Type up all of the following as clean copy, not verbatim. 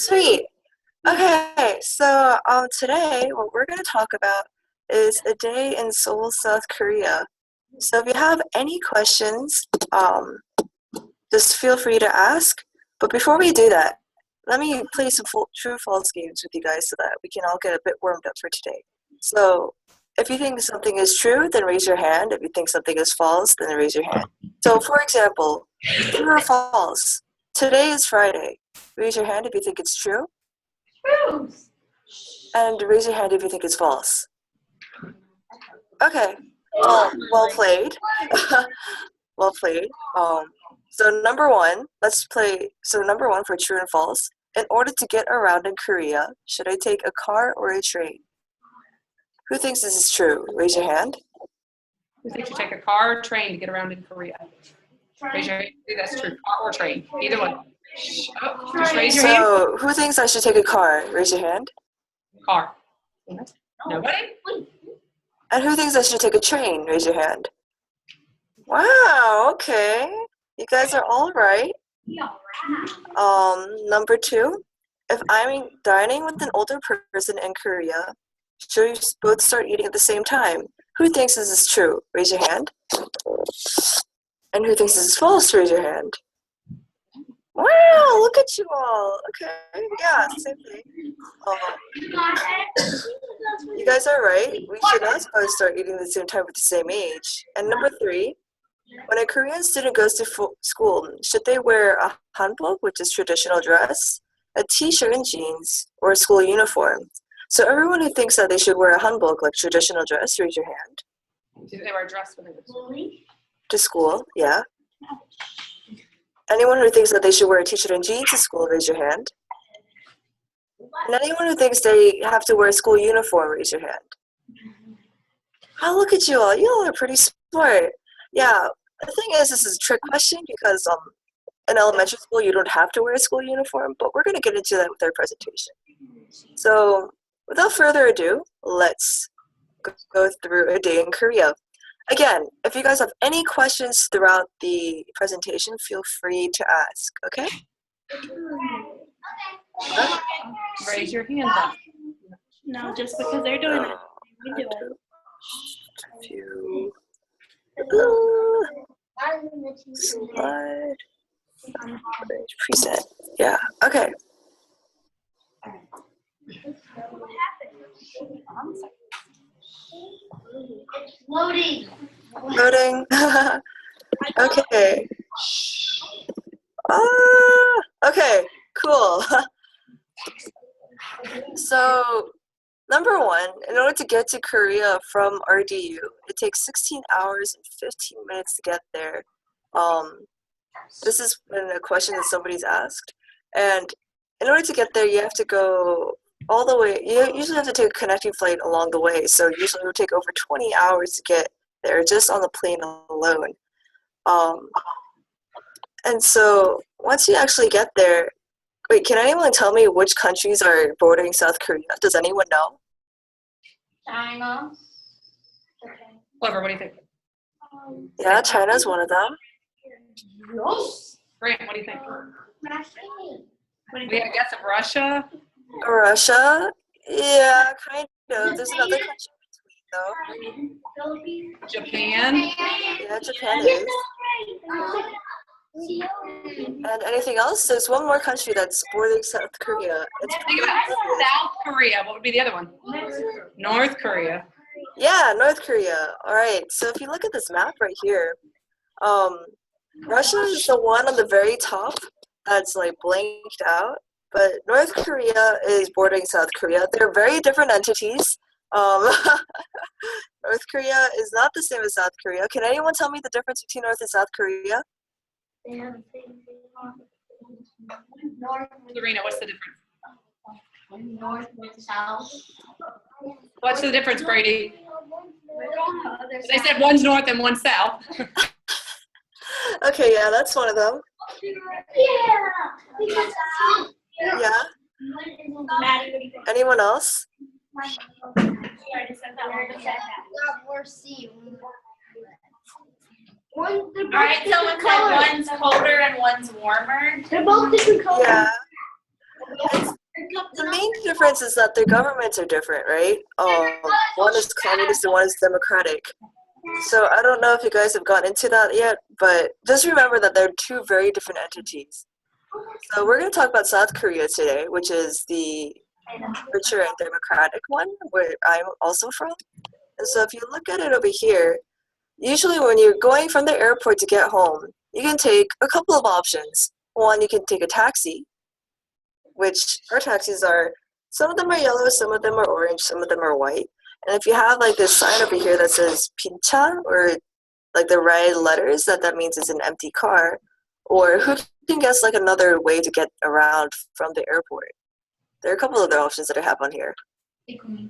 Sweet. Okay, so today what we're going to talk about is a day in Seoul, South Korea. So if you have any questions, just feel free to ask. But before we do that, let me play some true false games with you guys so that we can all get a bit warmed up for today. So if you think something is true, then raise your hand. If you think something is false, then raise your hand. So for example, true or false? Today is Friday. Raise your hand if you think it's true. True. And raise your hand if you think it's false. Okay. Well played. Well played. So number one, let's play. So number one for true and false. In order to get around in Korea, should I take a car or a train? Who thinks this is true? Raise your hand. Who thinks you take a car or train to get around in Korea? Raise your hand. That's true. Car or train. Either one. Oh, just raise your hand. So who thinks I should take a car? Raise your hand. Car. Nobody? And who thinks I should take a train? Raise your hand. Wow, okay. You guys are all right. Number two, if I'm dining with an older person in Korea, should we both start eating at the same time? Who thinks this is true? Raise your hand. And who thinks this is false? Raise your hand. Wow, look at you all. Okay, yeah, same thing. You guys are right. We should not both start eating at the same time at the same age. And number three, when a Korean student goes to school, should they wear a hanbok, which is traditional dress, a t-shirt and jeans, or a school uniform? So everyone who thinks that they should wear a hanbok, like traditional dress, raise your hand. Do they wear a dress when they go to school? To school, yeah. Anyone who thinks that they should wear a t-shirt and jeans to school, raise your hand. And anyone who thinks they have to wear a school uniform, raise your hand. Oh, look at you all. You all are pretty smart. Yeah, the thing is, this is a trick question because in elementary school, you don't have to wear a school uniform, but we're going to get into that with our presentation. So without further ado, let's go through a day in Korea. Again, if you guys have any questions throughout the presentation, feel free to ask, okay? Raise your hand up. No, just because they're doing it. We do it. Slide. Preset. Yeah, okay. Loading. Loading. Okay. Okay, cool. So, number one, in order to get to Korea from RDU, it takes 16 hours and 15 minutes to get there. This is a question that somebody's asked. And in order to get there, you have to go all the way. You usually have to take a connecting flight along the way. So usually it will take over 20 hours to get there just on the plane alone. And so once you actually get there, wait, can anyone tell me which countries are bordering South Korea? Does anyone know? China. Clever, what do you think? Yeah, China's one of them. Grant, what do you think? What We have a guess of Russia. Russia? Yeah, kind of. There's another country in between, though. Japan. Yeah, Japan is. And anything else? There's one more country that's bordering South Korea. Think about it. South Korea. What would be the other one? North Korea. Yeah, North Korea. All right. So if you look at this map right here, Russia is the one on the very top that's like blanked out, but North Korea is bordering South Korea. They're very different entities. North Korea is not the same as South Korea. Can anyone tell me the difference between North and South Korea? They have the same Serena, what's the difference? north and south. What's the difference, Brady? They said one's north and one's south. Okay, yeah, that's one of them. Yeah. Yeah. Anyone else? We're C. All right, someone said one's colder and one's warmer. They're both different colors. Yeah. It's The main difference is that their governments are different, right? One is communist and one is democratic. So I don't know if you guys have gotten into that yet, but just remember that they're two very different entities. So we're going to talk about South Korea today, which is the richer and democratic one, where I'm also from. And so if you look at it over here, usually when you're going from the airport to get home, you can take a couple of options. One, you can take a taxi, which our taxis are, some of them are yellow, some of them are orange, some of them are white. And if you have like this sign over here that says pincha, or like the red letters, that means it's an empty car. Or who can guess like another way to get around from the airport? There are a couple of other options that I have on here. How can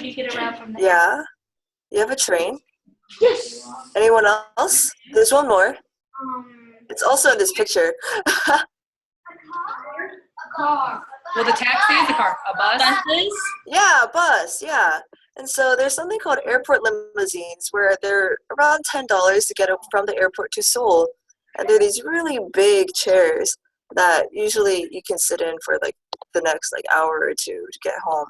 you get around from there? Yeah, you have a train. Yes. Anyone else? There's one more. It's also in this picture. A car. Well, the taxi is a car. A bus? Buses? Yeah, a bus, yeah. And so there's something called airport limousines where they're around $10 to get from the airport to Seoul. And they're these really big chairs that usually you can sit in for like the next like hour or two to get home.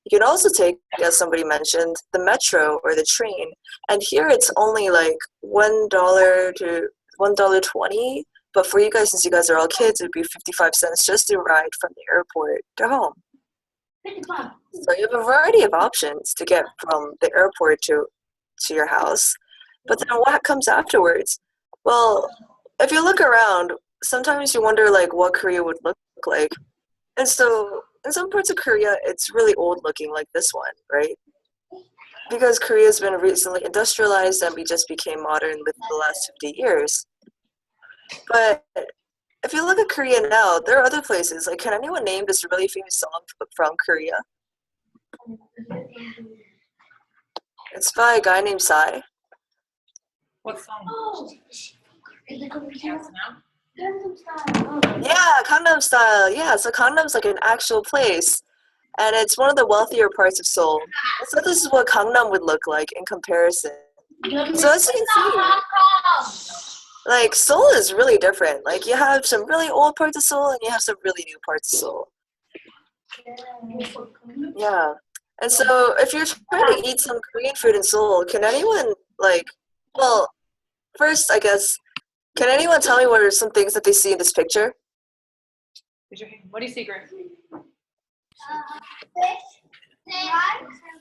You can also take, as somebody mentioned, the metro or the train. And here it's only like $1 to $1.20. But for you guys, since you guys are all kids, it would be 55 cents just to ride from the airport to home. So you have a variety of options to get from the airport to your house. But then what comes afterwards? Well, if you look around, sometimes you wonder like what Korea would look like. And so in some parts of Korea, it's really old looking like this one, right? Because Korea's been recently industrialized and we just became modern within the last 50 years. But if you look at Korea now, there are other places. Like, can anyone name this really famous song from Korea? It's by a guy named Psy. What song? Yeah, Gangnam Style. Yeah, so Gangnam's like an actual place. And it's one of the wealthier parts of Seoul. And so this is what Gangnam would look like in comparison. So as you can see, like Seoul is really different. Like you have some really old parts of Seoul and you have some really new parts of Seoul. Yeah. And so if you're trying to eat some Korean food in Seoul, can anyone like, well, first I guess, can anyone tell me what are some things that they see in this picture? Raise your hand. What do you see, Grace? Fish.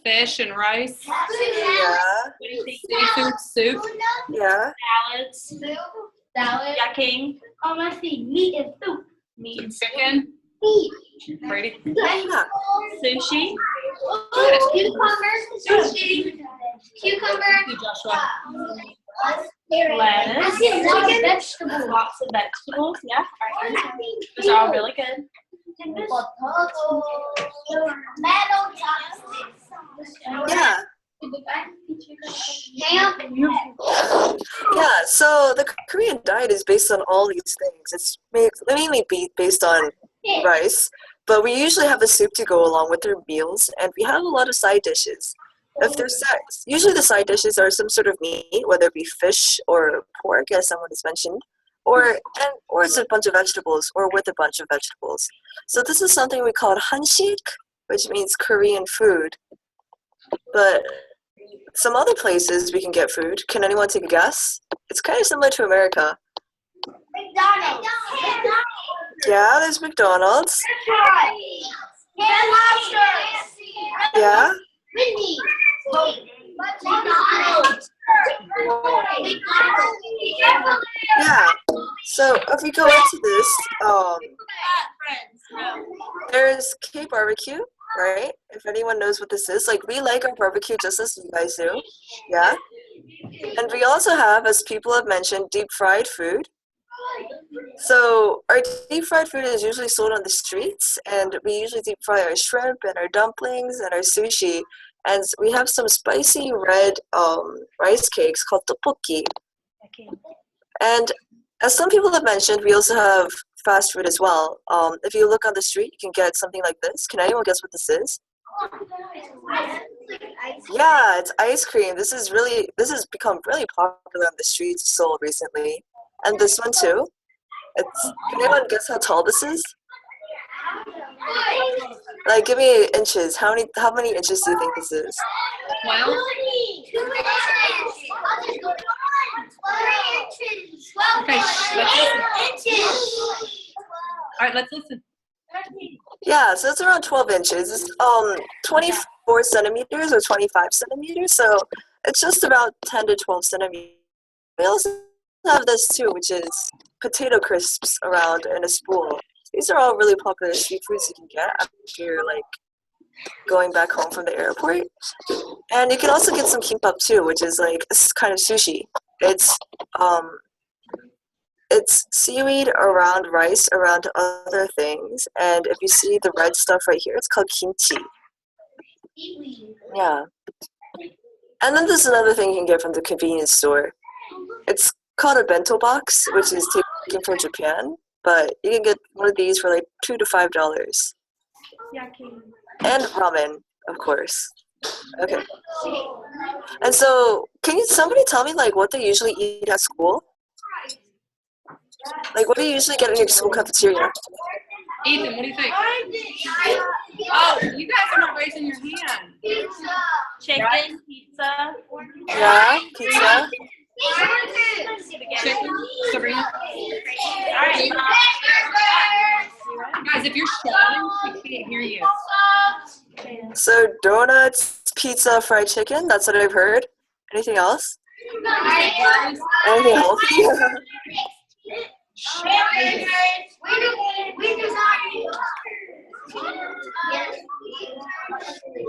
Fish and rice. Yeah. What do you think? Seafood soup. Yeah. Salads. Salad. Yucking. Oh, I see. Meat and soup. Meat and Chicken. Meat. Brady. Yeah. sushi. Cucumber. Sushi. Cucumber. Joshua. Lettuce. I see lots of vegetables. Lots of vegetables. Yeah. Those are all really good. Yeah. Ham. Yeah, so the Korean diet is based on all these things. It's mainly based on rice, but we usually have a soup to go along with our meals, and we have a lot of side dishes. If there's usually the side dishes are some sort of meat, whether it be fish or pork, as someone has mentioned, or it's a bunch of vegetables, or with a bunch of vegetables. So this is something we call hanshik, which means Korean food. But some other places we can get food. Can anyone take a guess? It's kind of similar to America. McDonald's. Yeah, there's McDonald's. And lobster. Yeah. Wendy's. McDonald's. Yeah. So if we go into this, there's K-barbecue, right? If anyone knows what this is, like we like our barbecue just as you guys do. Yeah. And we also have, as people have mentioned, deep fried food. So our deep fried food is usually sold on the streets, and we usually deep fry our shrimp and our dumplings and our sushi. And we have some spicy red rice cakes called tteokbokki. And as some people have mentioned, we also have fast food as well. If you look on the street, you can get something like this. Can anyone guess what this is? Yeah, it's ice cream. This has become really popular on the streets of Seoul recently. And this one too. Can anyone guess how tall this is? Like, give me inches. How many inches do you think this is? 12? Okay, let's listen. All right, let's listen. Yeah, so it's around 12 inches. It's 24 centimeters or 25 centimeters, so it's just about 10 to 12 centimeters. We also have this too, which is potato crisps around in a spool. These are all really popular street foods you can get after you're like going back home from the airport. And you can also get some kimbap too, which is like this kind of sushi. It's seaweed around rice around other things, and if you see the red stuff right here, it's called kimchi. Yeah. And then there's another thing you can get from the convenience store. It's called a bento box, which is taken from Japan, but you can get one of these for like $2 to $5. And ramen, of course. Okay. And so, can somebody tell me like what they usually eat at school? Like, what do you usually get in your school cafeteria? Ethan, what do you think? Oh, you guys are not raising your hand. Chicken, pizza. Yeah, pizza. Chicken, Sabrina. All right, Guys, if you're shouting, we can't hear you. So donuts, pizza, fried chicken. That's what I've heard. Anything else? Anything healthy?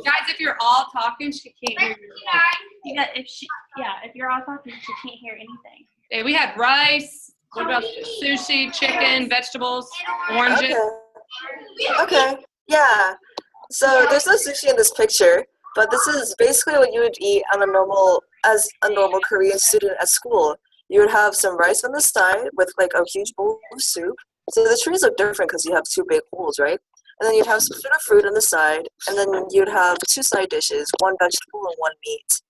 Guys, if you're all talking, she can't hear you. if you're all talking, she can't hear anything. Okay, we had rice. What about sushi, chicken, vegetables, oranges? Okay. Yeah. So there's no sushi in this picture, but this is basically what you would eat as a normal Korean student at school. You would have some rice on the side with like a huge bowl of soup. So the trees look different because you have two big holes, right? And then you'd have some bit of fruit on the side, and then you'd have two side dishes, one vegetable and one meat.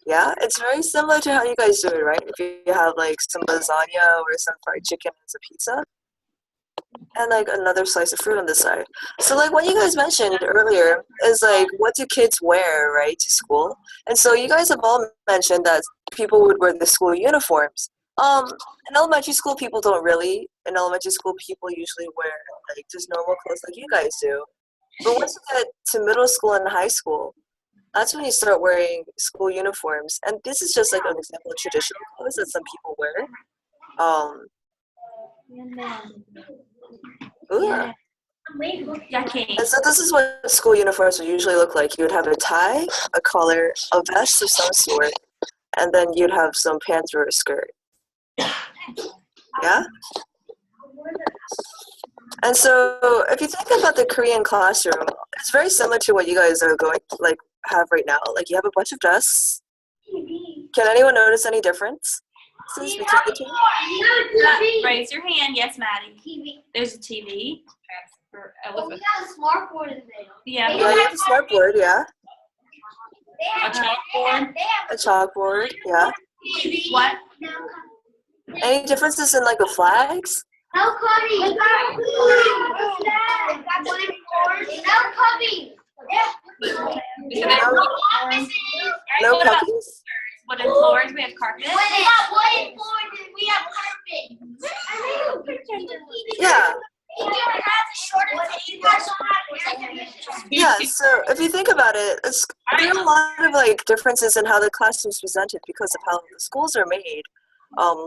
Yeah, it's very similar to how you guys do it, right? If you have like some lasagna or some fried chicken as a pizza, and like another slice of fruit on the side. So like what you guys mentioned earlier is like, what do kids wear, right, to school? And so you guys have all mentioned that people would wear the school uniforms. In elementary school, people don't really. In elementary school, people usually wear like just normal clothes like you guys do. But once you get to middle school and high school, that's when you start wearing school uniforms. And this is just like an example of traditional clothes that some people wear. Ooh. And so this is what school uniforms would usually look like. You would have a tie, a collar, a vest of some sort, and then you'd have some pants or a skirt. Yeah? And so if you think about the Korean classroom, it's very similar to what you guys are have right now. Like you have a bunch of desks. Can anyone notice any difference between the two? Raise your hand. Yes, Maddie. There's a TV. For Elizabeth. Yeah. Yeah, you have a smartboard, yeah. A chalkboard. A chalkboard, yeah. What? Any differences in like the flags? No cubby. No What about puppies? wooden floors? We have carpet. We have carpet. Yeah. Yeah, so if you think about it, there are a lot of like differences in how the classroom's presented because of how the schools are made.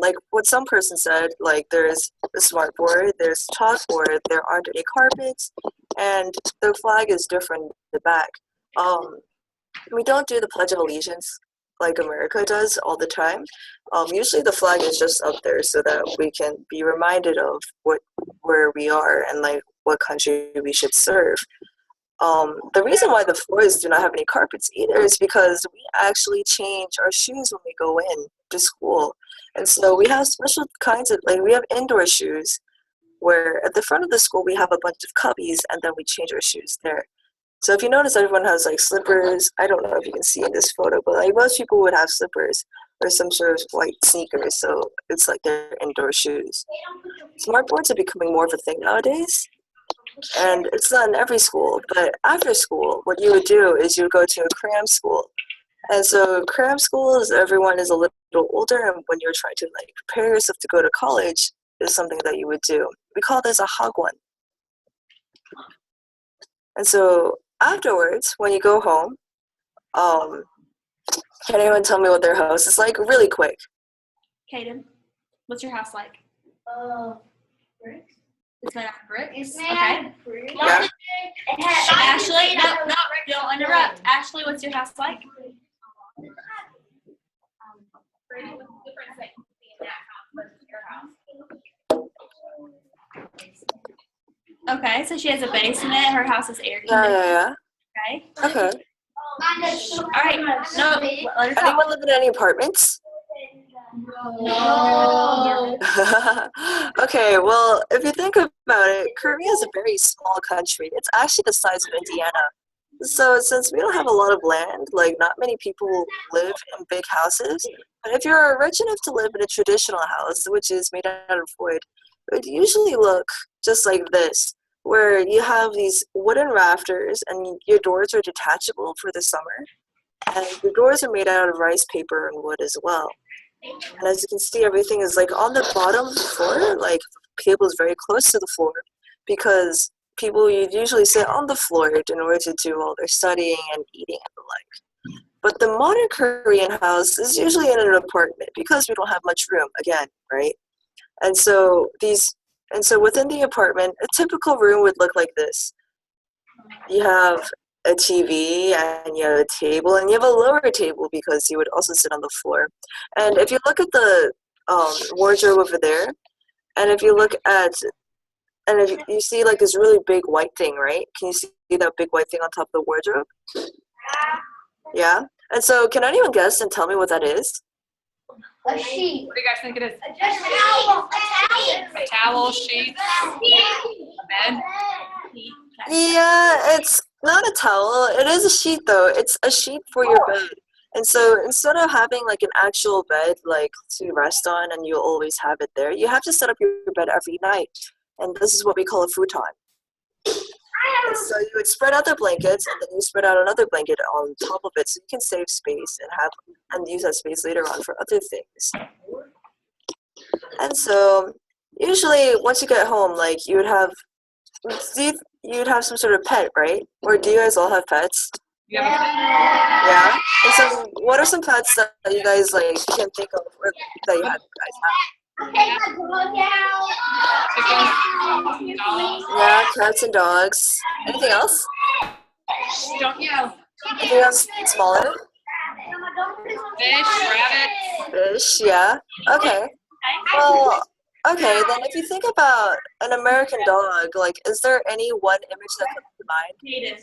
Like what some person said, like there's a smartboard, there's chalkboard, there aren't any carpets, and the flag is different in the back. We don't do the Pledge of Allegiance like America does all the time. Usually the flag is just up there so that we can be reminded of where we are and like what country we should serve. The reason why the floors do not have any carpets either is because we actually change our shoes when we go in to school. And so we have special kinds of, like we have indoor shoes where at the front of the school we have a bunch of cubbies and then we change our shoes there. So if you notice, everyone has like slippers. I don't know if you can see in this photo, but like most people would have slippers or some sort of white sneakers. So it's like their indoor shoes. Smartboards are becoming more of a thing nowadays. And it's not in every school, but after school, what you would do is you would go to a cram school. And so cram school is everyone is a little older, and when you're trying to like prepare yourself to go to college is something that you would do. We call this a hagwon. And so afterwards, when you go home, can anyone tell me what their house is like? Really quick. Kaden, what's your house like? Bricks. It's made out of bricks. It's made Okay. out of bricks. Yeah. It has Ashley, no, don't interrupt. Ashley, what's your house like? Okay, so she has a basement. Her house is air conditioned. Yeah. Okay. Okay. All right. No, let her talk. Anyone live in any apartments? No. Okay, well, if you think about it, Korea is a very small country. It's actually the size of Indiana. So since we don't have a lot of land, like not many people live in big houses. But if you're rich enough to live in a traditional house, which is made out of wood, it would usually look just like this, where you have these wooden rafters and your doors are detachable for the summer. And the doors are made out of rice paper and wood as well. And as you can see, everything is like on the bottom floor, like the table is very close to the floor, because people usually sit on the floor in order to do all their studying and eating and the like. But the modern Korean house is usually in an apartment because we don't have much room, again, right? And so within the apartment, a typical room would look like this. You have a TV and you have a table and you have a lower table because you would also sit on the floor. And if you look at the wardrobe over there, and if you look at, and if you see like this really big white thing, right? Can you see that big white thing on top of the wardrobe? Yeah? And so can anyone guess and tell me what that is? A sheet. What do you guys think it is? A towel. A towel, sheet, a bed. Yeah, it's not a towel. It is a sheet though. It's a sheet for your bed. And so instead of having like an actual bed like to rest on and you'll always have it there, you have to set up your bed every night. And this is what we call a futon. And so you would spread out the blankets and then you spread out another blanket on top of it so you can save space and use that space later on for other things. And so usually once you get home, like you'd have some sort of pet, right? Or do you guys all have pets? You have a Yeah. And so what are some pets that you guys like can think of or that you guys have? chicken, dogs. Yeah, cats and dogs. Anything else? Don't yell. Anything else smaller? Fish, rabbit. Fish, yeah. Okay. Well, okay, then if you think about an American dog, like, is there any one image that comes to mind? Kaden.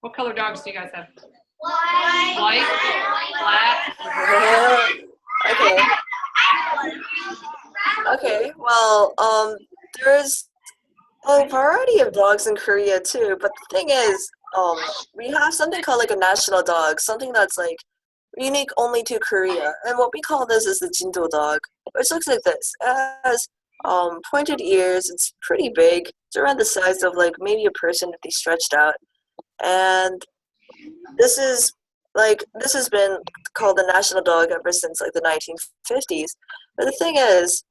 What color dogs do you guys have? White. White, black. Okay. Okay. Well, there's a variety of dogs in Korea too, but the thing is, we have something called like a national dog, something that's like unique only to Korea, and what we call this is the Jindo dog, which looks like this. It has pointed ears. It's pretty big. It's around the size of like maybe a person if they stretched out, and this has been called the national dog ever since like the 1950s. But the thing is,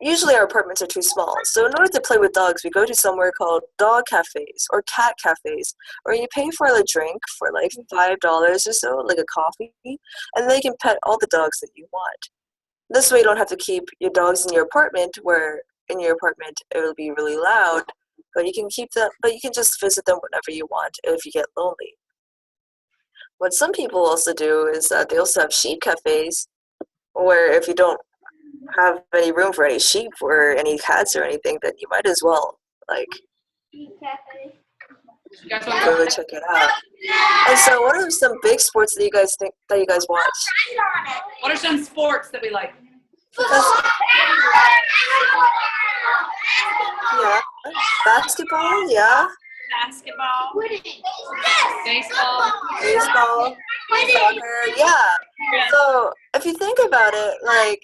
usually our apartments are too small. So in order to play with dogs, we go to somewhere called dog cafes or cat cafes, where you pay for a drink for like $5 or so, like a coffee, and they can pet all the dogs that you want. This way you don't have to keep your dogs in your apartment, where in your apartment it will be really loud, but you can just visit them whenever you want if you get lonely. What some people also do is that they also have sheep cafes, where if you don't have any room for any sheep or any cats or anything, then you might as well like You guys want go to check it out. And so, what are some big sports that you guys watch? What are some sports that we like? Yeah, basketball. Yeah, Basketball. Baseball. baseball, soccer. Yeah. So if you think about it, like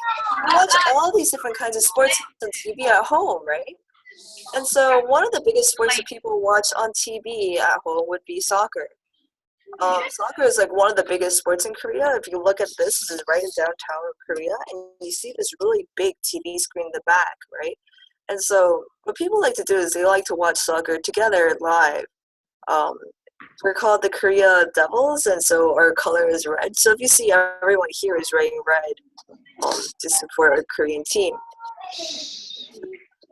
you watch all these different kinds of sports on TV at home, right? And so one of the biggest sports that people watch on TV at home would be soccer. Soccer is like one of the biggest sports in Korea. If you look at this is right in downtown Korea, and you see this really big TV screen in the back, right? And so what people like to do is they like to watch soccer together live. Um, we're called the Korea Devils, and so our color is red. So if you see everyone here is wearing red to support our Korean team.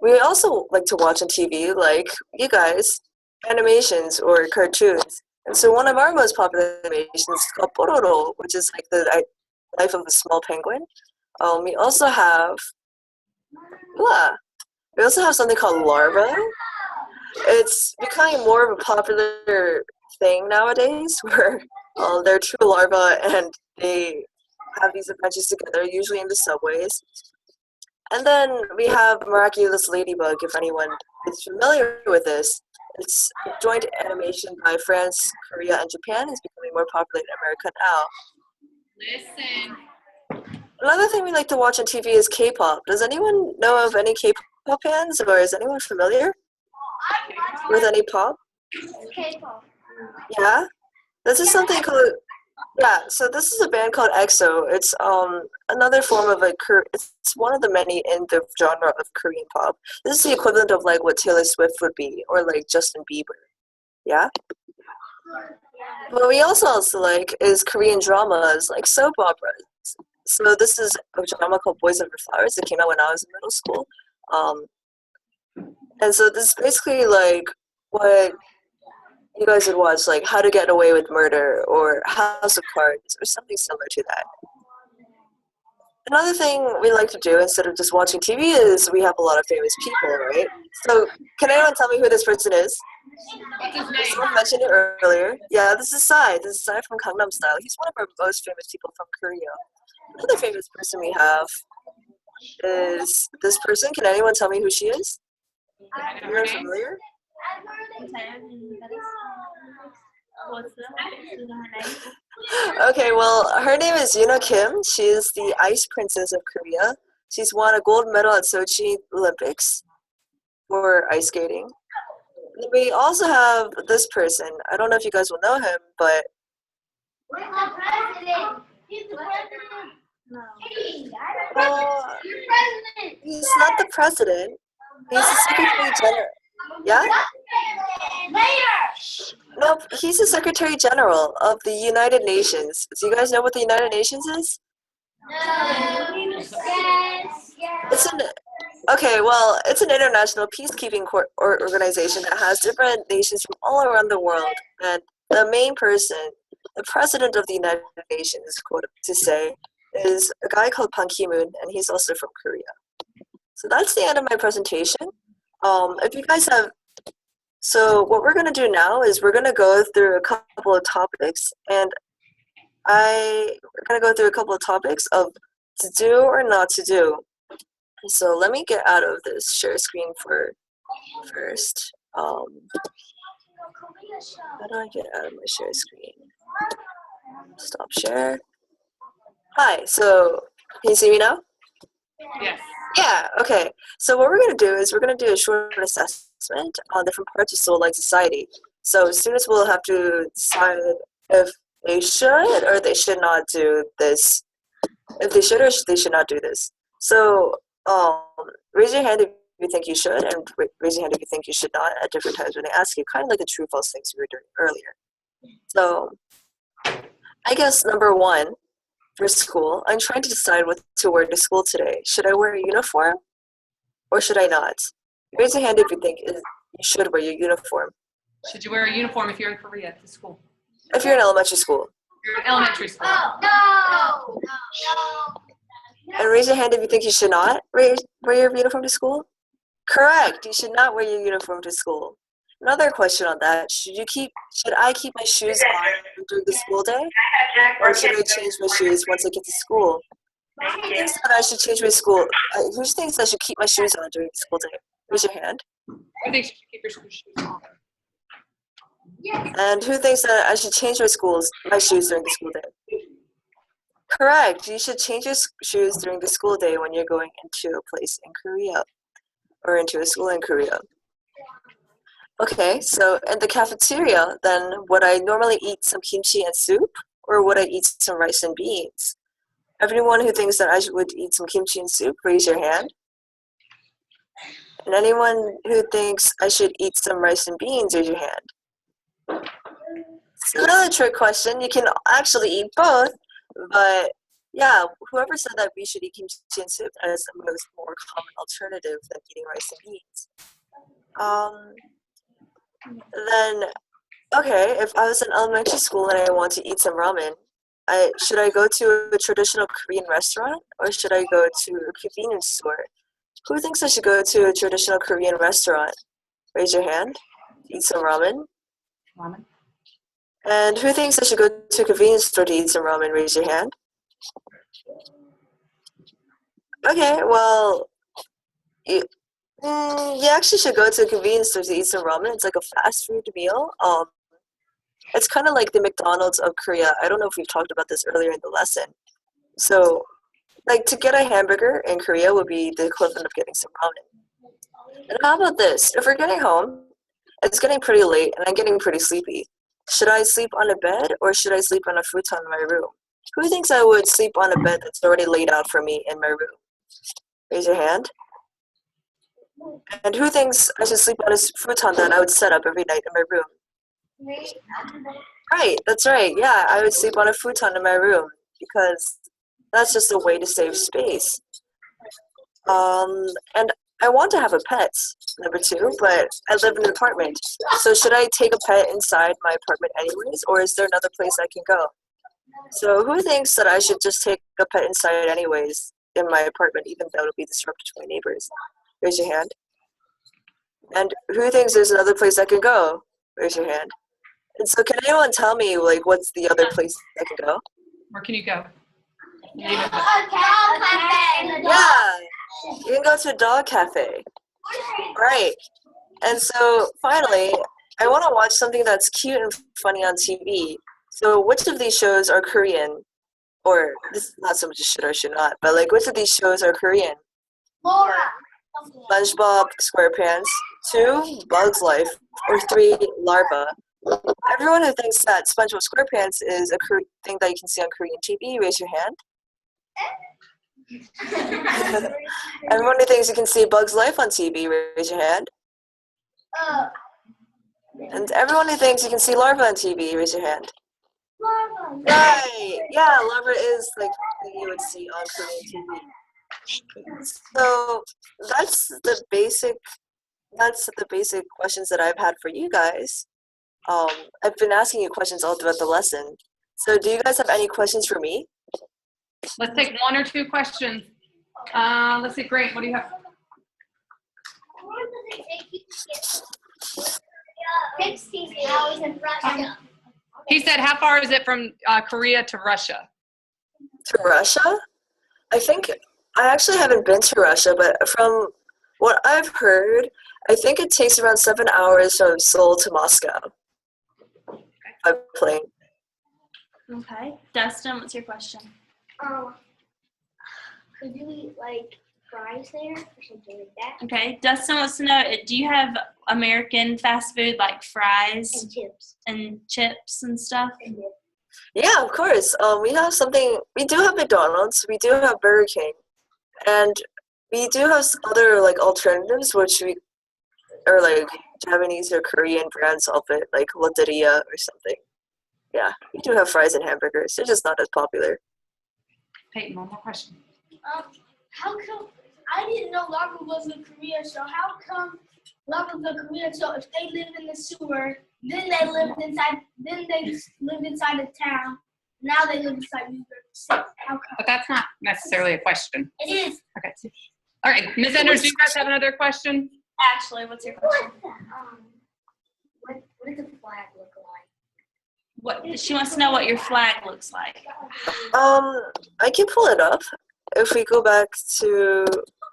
We also like to watch on TV, like you guys, animations or cartoons. And so one of our most popular animations is called Pororo, which is like the life of a small penguin. We also have we also have something called Larva. It's becoming more of a popular thing nowadays, where they're true larvae and they have these adventures together, usually in the subways. And then we have Miraculous Ladybug, if anyone is familiar with this. It's a joint animation by France, Korea, and Japan. It's becoming more popular in America now. Listen. Another thing we like to watch on TV is K-pop. Does anyone know of any K-pop fans, or is anyone familiar with any pop? K-pop. Yeah? This is something called... Yeah, so this is a band called EXO. It's another form of it's one of the many in the genre of Korean pop. This is the equivalent of like what Taylor Swift would be, or like Justin Bieber. Yeah? What we also like is Korean dramas, like soap operas. So this is a drama called Boys Over Flowers that came out when I was in middle school. And so this is basically like what you guys would watch, like How to Get Away with Murder or House of Cards or something similar to that. Another thing we like to do instead of just watching TV is we have a lot of famous people, right? So can anyone tell me who this person is? What's his name? Someone mentioned it earlier. Yeah, this is Psy. This is Psy from Gangnam Style. He's one of our most famous people from Korea. Another famous person we have is this person. Can anyone tell me who she is? Anyone familiar? Okay, well, her name is Yoona Kim. She is the Ice Princess of Korea. She's won a gold medal at Sochi Olympics for ice skating. We also have this person. I don't know if you guys will know him, but Where's the president? He's the president. No. well, You're president. he's not the president. He's the Secretary General. Yeah? Mayor. Nope, he's the Secretary General of the United Nations. Do you guys know what the United Nations is? No. Yes. It's an Okay, well, it's an international peacekeeping organization that has different nations from all around the world. And the main person, the president of the United Nations, quote to say, is a guy called Ban Ki-moon, and he's also from Korea. So that's the end of my presentation. If you guys have, so what we're going to do now is we're going to go through a couple of topics, and we're going to go through a couple of topics of to do or not to do. So let me get out of this share screen first. How do I get out of my share screen? Stop share. Hi, so can you see me now? Yes. Yeah, okay. So what we're going to do is we're going to do a short assessment on different parts of Seoul like society. So students will have to decide if they should or they should not do this. If they should or they should not do this. So raise your hand if you think you should, and raise your hand if you think you should not at different times when they ask you, kind of like the true false things we were doing earlier. So I guess number one, for school, I'm trying to decide what to wear to school today. Should I wear a uniform or should I not? Raise your hand if you think you should wear your uniform. Should you wear a uniform if you're in Korea to school? If you're in elementary school. You're in elementary school. No. And raise your hand if you think you should not wear your uniform to school. Correct. You should not wear your uniform to school. Another question on that: should I keep my shoes on during the school day, or should I change my shoes once I get to school? Who thinks that I should change my school? Who thinks I should keep my shoes on during the school day? Raise your hand. I think you should keep your shoes on. And who thinks that I should change my shoes during the school day? Correct. You should change your shoes during the school day when you're going into a place in Korea. or into a school in Korea. Okay, so in the cafeteria, then would I normally eat some kimchi and soup, or would I eat some rice and beans? Everyone who thinks that I would eat some kimchi and soup, raise your hand. And anyone who thinks I should eat some rice and beans, raise your hand. It's another trick question. You can actually eat both, but yeah, whoever said that we should eat kimchi and soup, that is the most more common alternative than eating rice and beans. Then, okay, if I was in elementary school and I want to eat some ramen, should I go to a traditional Korean restaurant or should I go to a convenience store? Who thinks I should go to a traditional Korean restaurant? Raise your hand. Eat some ramen. Ramen. And who thinks I should go to a convenience store to eat some ramen? Raise your hand. Okay, well, you actually should go to a convenience store to eat some ramen. It's like a fast food meal. It's kind of like the McDonald's of Korea. I don't know if we've talked about this earlier in the lesson. So, like, to get a hamburger in Korea would be the equivalent of getting some ramen. And how about this? If we're getting home, it's getting pretty late and I'm getting pretty sleepy. Should I sleep on a bed or should I sleep on a futon in my room? Who thinks I would sleep on a bed that's already laid out for me in my room? Raise your hand. And who thinks I should sleep on a futon that I would set up every night in my room? Right, that's right. Yeah, I would sleep on a futon in my room because that's just a way to save space. And I want to have a pet, number 2, but I live in an apartment. So should I take a pet inside my apartment anyways, or is there another place I can go? So who thinks that I should just take a pet inside anyways in my apartment, even though it'll be disruptive to my neighbors? Raise your hand. And who thinks there's another place I can go? Raise your hand. And so can anyone tell me, like, what's the other place I can go? Where can you go? Name it. Yeah, you can go to a dog cafe. Right. And so finally, I want to watch something that's cute and funny on TV. So which of these shows are Korean? Or this is not so much a should or should not, but like which of these shows are Korean? SpongeBob SquarePants, 2, Bug's Life, or 3, Larva. Everyone who thinks that SpongeBob SquarePants is a thing that you can see on Korean TV, raise your hand. Everyone who thinks you can see Bug's Life on TV, raise your hand. And everyone who thinks you can see Larva on TV, raise your hand. Right, yeah, Larva is like something you would see on Korean TV. So that's the basic questions that I've had for you guys. I've been asking you questions all throughout the lesson. So do you guys have any questions for me? Let's take 1 or 2 questions. Let's see, Grant, what do you have? 16 hours in Russia. He said, how far is it from Korea to Russia? To Russia? I think I actually haven't been to Russia, but from what I've heard, I think it takes around 7 hours from Seoul to Moscow by plane. Okay. Dustin, what's your question? Could you eat like fries there or something like that? Okay. Dustin wants to know, do you have American fast food like fries And chips. and chips and stuff? And dip. Yeah, of course. We do have McDonald's, we do have Burger King, and we do have some other like alternatives which we are like Japanese or Korean brands of it, like Lotteria or something. Yeah, we do have fries and hamburgers. They're just not as popular. Peyton, one more question. How come I didn't know lava was in Korea? So how come lava's in Korea? So if they live in the sewer, then they lived inside. Then they lived inside the town. Now they live inside New York City. How come? But that's not necessarily a question. It is. Okay. All right, Ms. Enders, do you guys have another question? Ashley, what's your question? What does the flag look like? What she wants to know what your flag looks like. I can pull it up. If we go back to,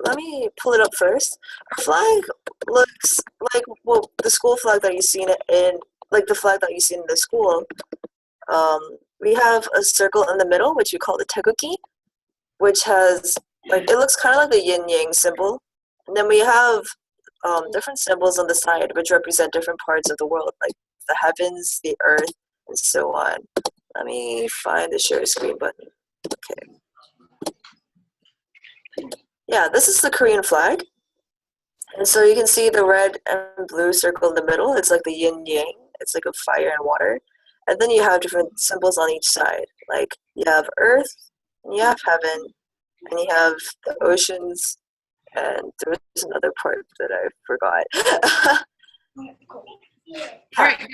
let me pull it up first. Our flag looks like, well, the school flag that you've seen it in, like the flag that you've seen in the school. We have a circle in the middle, which we call the teguki, which has, like, it looks kind of like the yin-yang symbol, And then we have different symbols on the side which represent different parts of the world, like the heavens, the earth, and so on. Let me find the share screen button. Okay. Yeah, this is the Korean flag. And so you can see the red and blue circle in the middle. It's like the yin yang. It's like a fire and water. And then you have different symbols on each side. Like you have earth, and you have heaven, and you have the oceans, and there was another part that I forgot. All right, guys.